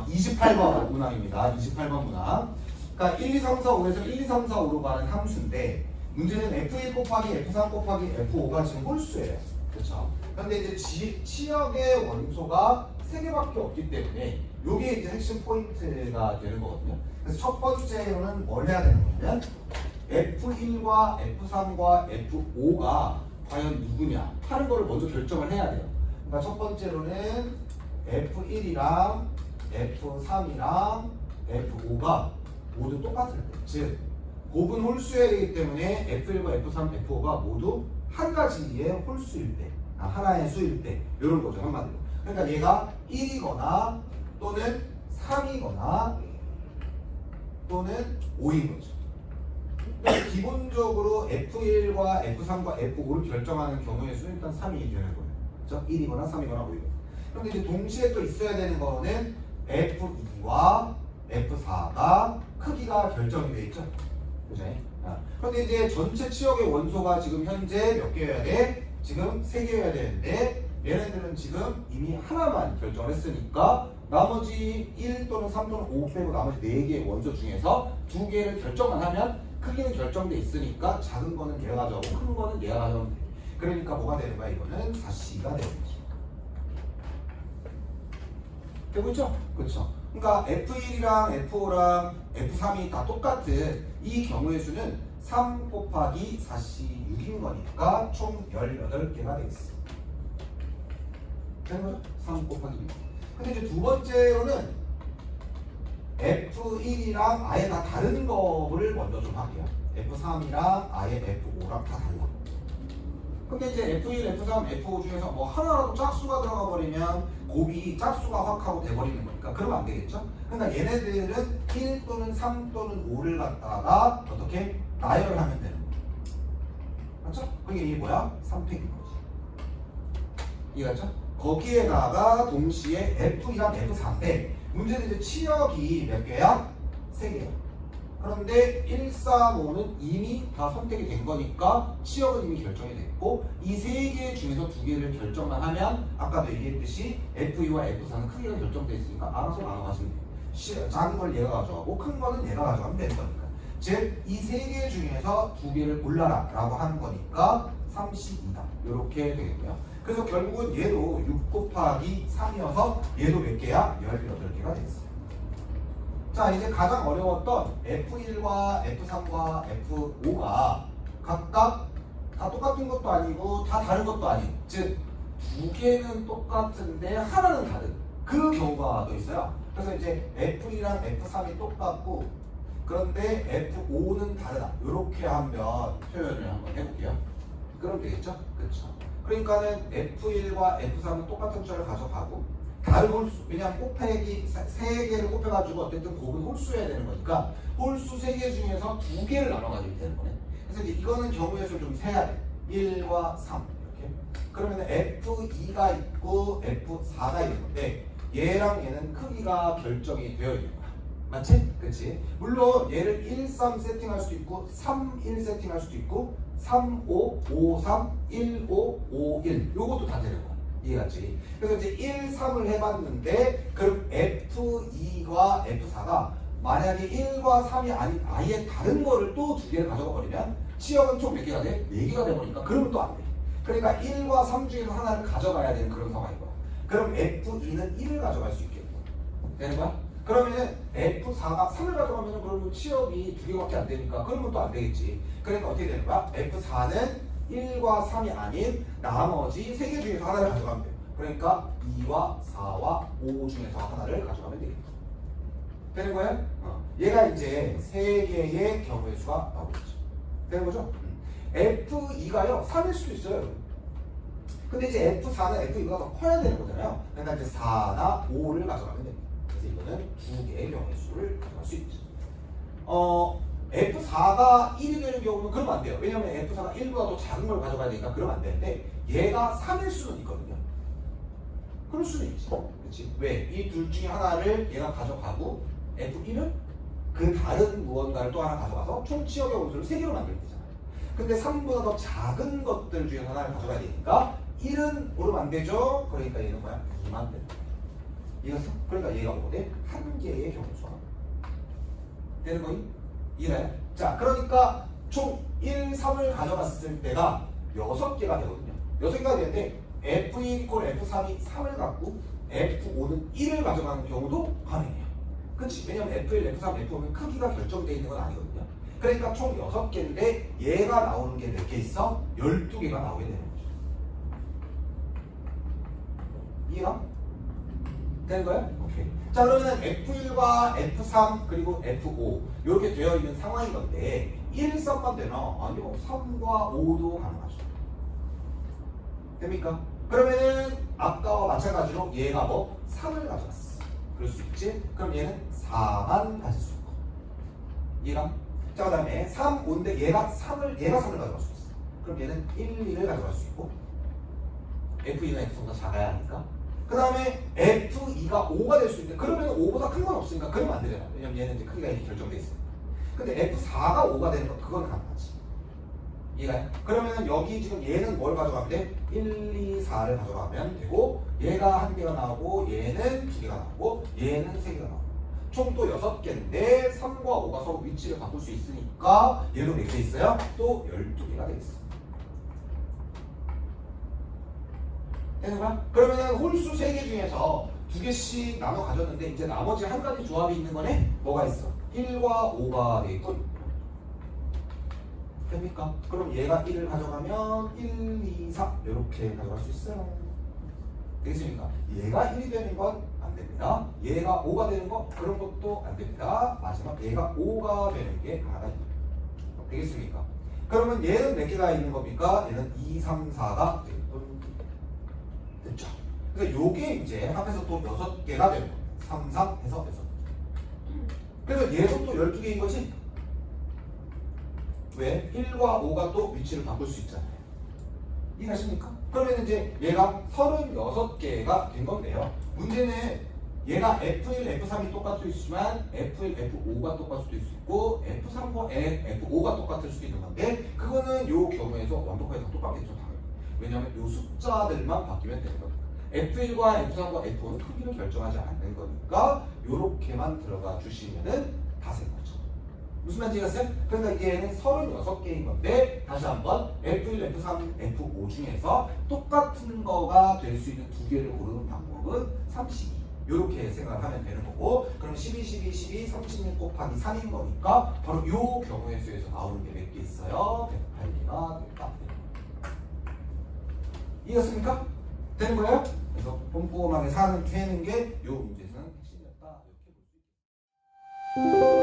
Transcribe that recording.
28번 문항입니다. 28번 문항. 그러니까 1, 2, 3, 4, 5에서 1, 2, 3, 4, 5로 가는 함수인데 문제는 F1 곱하기 F3 곱하기 F5가 지금 홀수예요. 그렇죠? 그런데 이제 치역의 원소가 3개밖에 없기 때문에 이게 이제 핵심 포인트가 되는 거거든요. 그래서 첫 번째로는 뭘 해야 되는 거냐면 F1과 F3과 F5가 과연 누구냐 하는 거를 먼저 결정을 해야 돼요. 그러니까 첫 번째로는 F1이랑 F3이랑 F5가 모두 똑같을 때, 즉 곱은 홀수여야 되기 때문에 F1과 F3, F5가 모두 한 가지의 홀수일 때, 하나의 수일 때 이런 거죠, 한마디로. 그러니까 얘가 1이거나 또는 3이거나 또는 5인 거죠. 기본적으로 F1과 F3과 F5를 결정하는 경우의 수는 일단 3이 되는 거예요. 그렇죠? 1이거나 3이거나 5이거나. 그런데 이제 동시에 또 있어야 되는 거는 F2와 F4가 크기가 결정이 돼 있죠. 그죠? 그런데 이제 전체 치역의 원소가 지금 현재 몇 개여야 돼? 지금 3개여야 되는데 얘네들은 지금 이미 하나만 결정을 했으니까 나머지 1 또는 3 또는 5 빼고 나머지 4개의 원소 중에서 2개를 결정만 하면 크기는 결정돼 있으니까 작은 거는 얘가 가져가고 큰 거는 얘가 가져가면 돼. 그러니까 뭐가 되는 거야? 이거는 4C가 되는 거죠. 되고 있죠? 그렇죠. 그러니까 F1이랑 F5랑 F3이 다 똑같은 이 경우의 수는 3 곱하기 4C 6인 거니까 총 18개가 되겠어. 되는 거죠? 3 곱하기 6. 근데 이제 두 번째로는 F1이랑 아예 다 다른 거를 먼저 좀 할게요. F3이랑 아예 F5랑 다 달라. 근데 이제 F1, F3, F5 중에서 뭐 하나라도 짝수가 들어가 버리면 곱이 짝수가 확 하고 돼버리는 거니까 그러면 안 되겠죠? 그러니까 얘네들은 1 또는 3 또는 5를 갖다가 어떻게 나열하면 되는 거죠. 맞죠? 그게 이게 뭐야? 3팩인 거지. 이해갔죠? 거기에다가 동시에 F2랑 F4인데 문제는 이제 치역이 몇 개야? 3개야. 그런데 1, 3, 5는 이미 다 선택이 된 거니까 치역은 이미 결정이 됐고 이 3개 중에서 2개를 결정만 하면 아까도 얘기했듯이 F2와 F4는 크기가 결정돼 있으니까 알아서 나눠가시면 돼요. 작은 걸 얘가 가져가고 큰 거는 얘가 가져가면 되는 거니까. 즉 이 3개 중에서 2개를 골라라 라고 하는 거니까 3C2다. 이렇게 되겠고요. 그래서 결국은 얘도 6 곱하기 3이어서 얘도 몇 개야? 18개가 되겠어요. 자, 이제 가장 어려웠던 F1과 F3과 F5가 각각 다 똑같은 것도 아니고 다 다른 것도 아닌, 즉 두 개는 똑같은데 하나는 다른 그 경우가 또 있어요. 그래서 이제 F1이랑 F3이 똑같고 그런데 F5는 다르다. 이렇게 한번 표현을 한번 해볼게요. 그럼 되겠죠? 그렇죠. 그러니까는 F1과 F3은 똑같은 숫자를 가져가고 다른 홀수, 왜냐하면 곱하기 3개를 곱해가지고 어쨌든 곱은 홀수여야 되는 거니까 홀수 3개 중에서 2개를 나눠가지고 되는 거네. 그래서 이제 이거는 경우의 수를 좀 세야 돼. 1과 3 이렇게. 그러면 F2가 있고 F4가 있는 건데 얘랑 얘는 크기가 결정이 되어 있는 거야. 맞지? 그치? 물론 얘를 1, 3 세팅할 수도 있고 3, 1 세팅할 수도 있고 3, 5, 5, 3, 1, 5, 5, 1 요것도 다 되는 거야. 이해갔지? 그래서 이제 1, 3을 해봤는데 그럼 F2과 F4가 만약에 1과 3이 아닌 아예 다른 거를 또 2개를 가져가 버리면 치역은 총 몇 개가 돼? 4개가 돼버리니까 그러면 또 안 돼. 그러니까 1과 3 중에서 하나를 가져가야 되는 그런 상황인 거야. 그럼 F2는 1을 가져갈 수 있겠고 되는 거야? 그러면 F4가 3을 가져가면 그러면 치역이 2개밖에 안 되니까 그러면 또 안 되겠지. 그러니까 어떻게 되는 거야? F4는 1과 3이 아닌 나머지 3개 중에서 하나를 가져가면 돼요. 그러니까 2와 4와 5 중에서 하나를 가져가면 되겠죠. 되는 거예요? 얘가 이제 3개의 경우의 수가 나오겠죠. 되는 거죠? F2가요 3일 수도 있어요. 근데 이제 F4는 F2보다 더 커야 되는 거잖아요. 그러니까 이제 4나 5를 가져가면 됩니다. 그래서 이거는 2개의 경우의 수를 가져갈 수 있죠. F4가 1이 되는 경우는 그러면 안 돼요. 왜냐면 F4가 1보다 더 작은 걸 가져가야 되니까 그러면 안 되는데 얘가 3일 수는 있거든요. 그럴 수는 있지. 그렇지? 왜? 이 둘 중에 하나를 얘가 가져가고 F1은 그 다른 무언가를 또 하나 가져가서 총 치역의 원소를 3개로 만들면 되잖아요. 근데 3보다 더 작은 것들 중에 하나를 가져가야 되니까 1은 오르면 안 되죠? 그러니까 얘는 뭐야? 2만 된다. 이해갔어? 그러니까 얘가 뭐대? 한 개의 경우수가 되는 거니? 이해가요? 자, 그러니까 총 1, 3을 가져갔을 때가 6개가 되거든요. 6개가 되는데 F2 F3이 3을 갖고 F5는 1을 가져가는 경우도 가능해요. 그렇지? 왜냐면 F1, F3, F5는 크기가 결정되어 있는 건 아니거든요. 그러니까 총 6개인데 얘가 나오는 게 몇 개 있어? 12개가 나오게 되는 거죠. 이해가? 되는 거야? 오케이. 자, 그러면 F1과 F3 그리고 F5 이렇게 되어 있는 상황인 건데 1, 3만 되나? 아니요. 3과 5도 가능하죠. 됩니까? 그러면은 아까와 마찬가지로 얘가 뭐 3을 가져갔어. 그럴 수 있지? 그럼 얘는 4만 가질 수 있고. 이해가? 자, 그 다음에 3, 5인데 얘가 3을 가져갈 수 있어. 그럼 얘는 1, 2를 가져갈 수 있고 F2나 F3보다 작아야 하니까. 그 다음에 F2가 5가 될 수 있는데 그러면 5보다 큰 건 없으니까 그러면 안 되잖아. 왜냐면 얘는 이제 크기가 이미 결정돼 있으니까. 근데 F4가 5가 되는 건 그건 가능하지. 이해가요? 그러면은 여기 지금 얘는 뭘 가져가면 돼? 1, 2, 4를 가져가면 되고 얘가 한 개가 나오고 얘는 두 개가 나오고 얘는 세 개가 나오고 총 또 6개인데 3과 5가 서로 위치를 바꿀 수 있으니까 얘도 몇 개 있어요? 또 12개가 되겠어. 되는 거야? 그러면은 홀수 3개 중에서 2개씩 나눠 가졌는데 이제 나머지 한 가지 조합이 있는 거네? 뭐가 있어? 1과 5가 되겠고 됩니까? 그럼 얘가 1을 가져가면 1, 2, 3 이렇게 가져갈 수 있어요. 되겠습니까? 얘가 1이 되는 건 안 됩니다. 얘가 5가 되는 거 그런 것도 안 됩니다. 마지막 얘가 5가 되는 게 하나 되겠습니까? 그러면 얘는 몇 개가 있는 겁니까? 얘는 2, 3, 4가 됐죠. 그래서 요게 이제 합해서 또 6개가 되는 겁니다. 3, 3 해서 6개. 그래서 얘도 또 12개인 거지? 왜? 1과 5가 또 위치를 바꿀 수 있잖아요. 이해하십니까? 그러면 이제 얘가 36개가 된 건데요. 문제는 얘가 F1, F3이 똑같을 수 있지만 F1, F5가 똑같을 수도 있고 F3과 F5가 똑같을 수도 있는 건데 그거는 요 경우에서 완벽하게 다 똑같겠죠. 당연히. 왜냐하면 요 숫자들만 바뀌면 되는 겁니다. F1과 F3과 F5는 크기를 결정하지 않는 거니까 요렇게만 들어가 주시면은 다 되는 거죠. 무슨 말인지 이해갔어요? 그러니까 얘는 36개인 건데 다시 한번 F1, F3, F5 중에서 똑같은 거가 될 수 있는 2개를 고르는 방법은 32 이렇게 생각을 하면 되는 거고 그럼 12, 12, 12, 36 곱하기 3인 거니까 바로 이 경우의 수에서 나오는 게 몇 개 있어요? 108개가 됐다. 이해했습니까? 되는 거예요? 그래서 꼼꼼하게 세는 게 이 문제에서는 핵심이었다 이렇게 볼 수 있겠습니다.